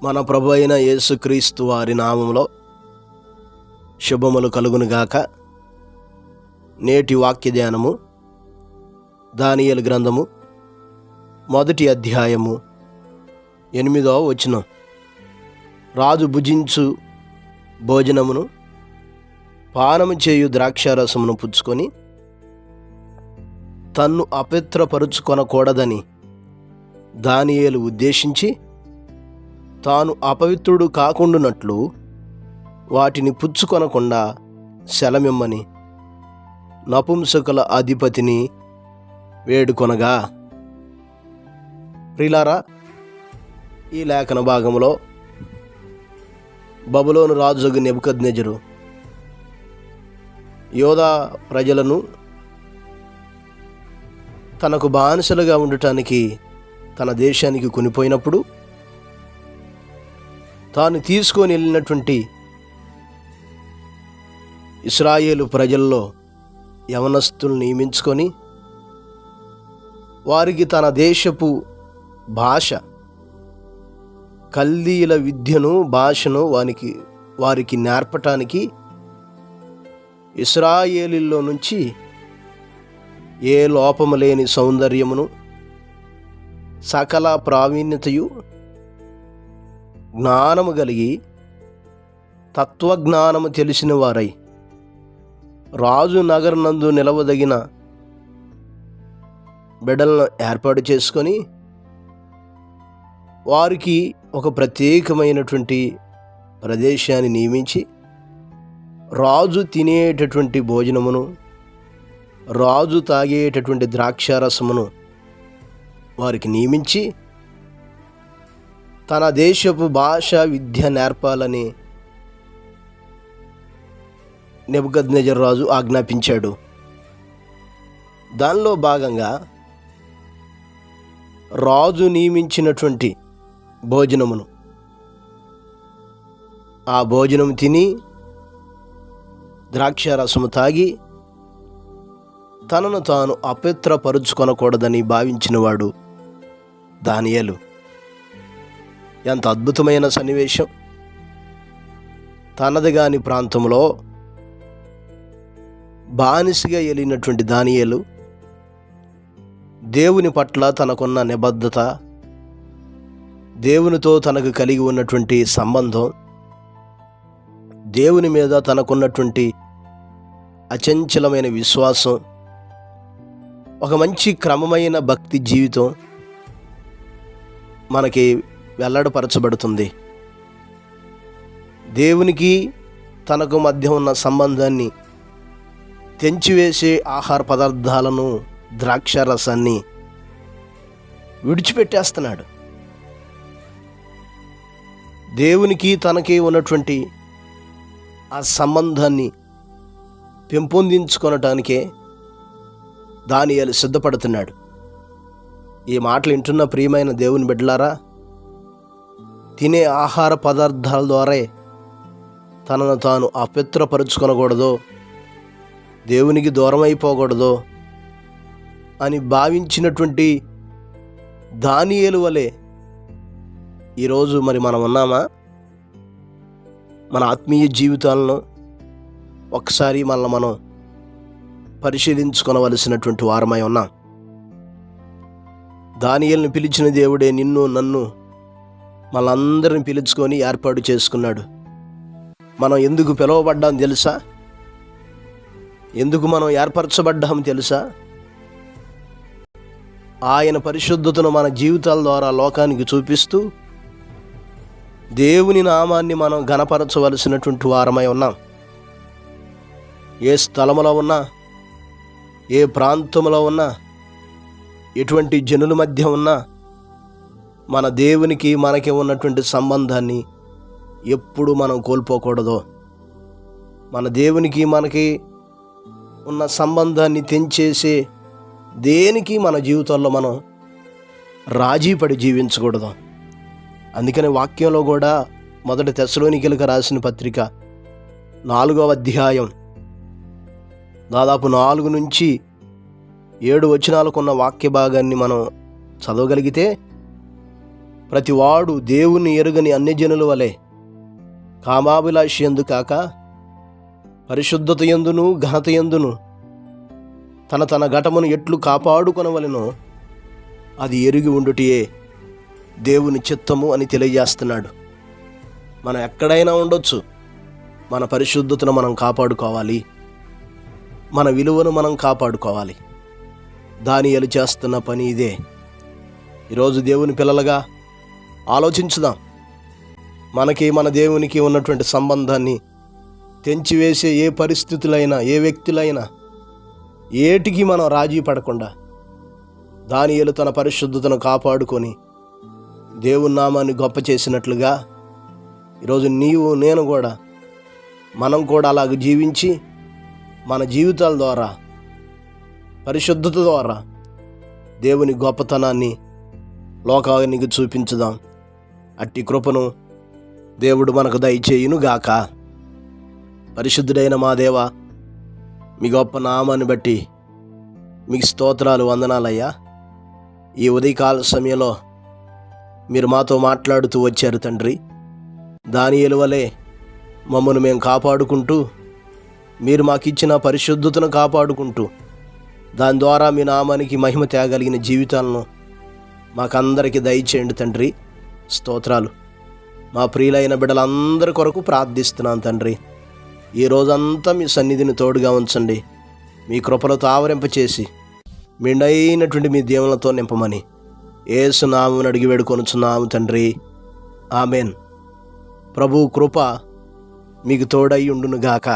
మన ప్రభు అయిన యేసుక్రీస్తు వారి నామములో శుభములు కలుగునుగాక. నేటి వాక్య ధ్యానము దానియేలు గ్రంథము 1వ అధ్యాయము 8వ వచనం. రాజు భుజించు భోజనమును పానము చేయు ద్రాక్షారసమును పుచ్చుకొని తన్ను అపవిత్రపరుచుకొనకూడదని దానియేలు ఉద్దేశించి తాను అపవిత్రుడు కాకుండానట్లు వాటిని పుచ్చుకొనకుండా సెలమిమ్మని నపుంసకుల అధిపతిని వేడుకొనగా. ప్రియులారా, ఈ లేఖన భాగంలో బబులోను రాజు నెబుకద్నెజరు యోధా ప్రజలను తనకు బానిసలుగా ఉండటానికి తన దేశానికి కొనిపోయినప్పుడు తాను తీసుకొని వెళ్ళినటువంటి ఇశ్రాయేలు ప్రజల్లో యవనస్తులను నియమించుకొని వారికి తన దేశపు భాష, కల్దీయుల విద్యను, భాషను వారికి నేర్పటానికి ఇశ్రాయేలీల్లో నుంచి ఏ లోపము లేని సౌందర్యమును, సకల ప్రావీణ్యతయు, జ్ఞానము కలిగి తత్వజ్ఞానము తెలిసిన వారై రాజు నగరనందు నిలవదగిన బిడ్డలను ఏర్పాటు చేసుకొని వారికి ఒక ప్రత్యేకమైనటువంటి ప్రదేశాన్ని నియమించి రాజు తినేటటువంటి భోజనమును, రాజు తాగేటటువంటి ద్రాక్షారసమును వారికి నియమించి తన దేశపు భాష, విద్య నేర్పాలని నెబుకద్నెజరు రాజు ఆజ్ఞాపించాడు. దానిలో భాగంగా రాజు నియమించినటువంటి భోజనమును, ఆ భోజనం తిని ద్రాక్షారసము తాగి తనను తాను అపవిత్రపరుచుకొనకూడదని భావించినవాడు దానియేలు. ఎంత అద్భుతమైన సన్నివేశం! తనది గాని ప్రాంతంలో బానిసగా వెళ్ళినటువంటి దానియేలు దేవుని పట్ల తనకున్న నిబద్ధత, దేవునితో తనకు కలిగి ఉన్నటువంటి సంబంధం, దేవుని మీద తనకున్నటువంటి అచంచలమైన విశ్వాసం, ఒక మంచి క్రమమైన భక్తి జీవితం మనకి వెల్లడపరచబడుతుంది. దేవునికి తనకు మధ్య ఉన్న సంబంధాన్ని తెంచివేసే ఆహార పదార్థాలను, ద్రాక్షారసాన్ని విడిచిపెట్టేస్తున్నాడు. దేవునికి తనకి ఉన్నటువంటి ఆ సంబంధాన్ని పెంపొందించుకొనటానికే దానియేలు సిద్ధపడుతున్నాడు. ఈ మాటలు వింటున్న ప్రియమైన దేవుని బిడ్డలారా, తినే ఆహార పదార్థాల ద్వారా తనను తాను అపవిత్రపరుచుకొనకూడదో, దేవునికి దూరం అయిపోకూడదో అని భావించినటువంటి దానియేలు వలె ఈరోజు మరి మనం ఉన్నామా? మన ఆత్మీయ జీవితాలను ఒకసారి మనం పరిశీలించుకొనవలసినటువంటి వారమై ఉన్నాం. దానియేలుని పిలిచిన దేవుడే నిన్ను, నన్ను, మనందరిని పిలుచుకొని ఏర్పాటు చేసుకున్నాడు. మనం ఎందుకు పిలువబడ్డాం తెలుసా? ఎందుకు మనం ఏర్పరచబడ్డాం తెలుసా? ఆయన పరిశుద్ధతను మన జీవితాల ద్వారా లోకానికి చూపిస్తూ దేవుని నామాన్ని మనం ఘనపరచవలసినటువంటి వారమై ఉన్నాం. ఏ స్థలములో ఉన్నా, ఏ ప్రాంతంలో ఉన్నా, ఎటువంటి జనుల మధ్య ఉన్నా, మన దేవునికి మనకి ఉన్నటువంటి సంబంధాన్ని ఎప్పుడు మనం కోల్పోకూడదు. మన దేవునికి మనకి ఉన్న సంబంధాన్ని తెంచేసే దేనికి మన జీవితంలో మనం రాజీపడి జీవించకూడదు. అందుకని వాక్యంలో కూడా 1 తెస్సలోనికీయులకు రాసిన పత్రిక 4వ అధ్యాయం దాదాపు 4 నుంచి 7 వచనాలకు ఉన్న వాక్య భాగాన్ని మనం చదవగలిగితే ప్రతివాడు దేవుని ఎరుగని అన్యజనుల వలె కామాభిలాషి యందు కాక పరిశుద్ధత యందును ఘనత యందును తన ఘటమును ఎట్లు కాపాడుకొనవలెనో అది ఎరిగి ఉండుటయే దేవుని చిత్తము అని తెలియజేస్తున్నాడు. మనం ఎక్కడైనా ఉండొచ్చు, మన పరిశుద్ధతను మనం కాపాడుకోవాలి, మన విలువను మనం కాపాడుకోవాలి. దానియేలు చేస్తున్న పని ఇదే. ఈరోజు దేవుని పిల్లలుగా ఆలోచించుదాం. మనకి మన దేవునికి ఉన్నటువంటి సంబంధాన్ని తెంచివేసే ఏ పరిస్థితులైనా, ఏ వ్యక్తులైనా, ఏటికి మనం రాజీ పడకుండా దానియేలు తన పరిశుద్ధతను కాపాడుకొని దేవుని నామాన్ని గొప్ప చేసినట్లుగా ఈరోజు నీవు నేను కూడా, మనం కూడా అలాగ జీవించి మన జీవితాల ద్వారా, పరిశుద్ధత ద్వారా దేవుని గొప్పతనాన్ని లోకానికి చూపించుదాం. అట్టి కృపను దేవుడు మనకు దయచేయునుగాక. పరిశుద్ధుడైన మా దేవ, మీ గొప్ప నామాన్ని బట్టి మీకు స్తోత్రాలు, వందనాలయ్యా. ఈ ఉదయకాల సమయంలో మీరు మాతో మాట్లాడుతూ వచ్చారు తండ్రి. దానియేలు వలె మమ్మల్ని మేము కాపాడుకుంటూ, మీరు మాకిచ్చిన పరిశుద్ధతను కాపాడుకుంటూ, దాని ద్వారా మీ నామానికి మహిమ తేగలిగిన జీవితాలను మాకందరికీ దయచేయండి తండ్రి. స్తోత్రాలు. మా ప్రియులైన బిడ్డలందరి కొరకు ప్రార్థిస్తున్నాను తండ్రి. ఈ రోజంతా మీ సన్నిధిని తోడుగా ఉంచండి. మీ కృపలతో ఆవరింపచేసి మెండైనటువంటి మీ దీవెనలతో నింపమని యేసు నామమున అడిగి వేడుకొనుచున్నాము తండ్రి. ఆమెన్. ప్రభు కృప మీకు తోడై ఉండునుగాక.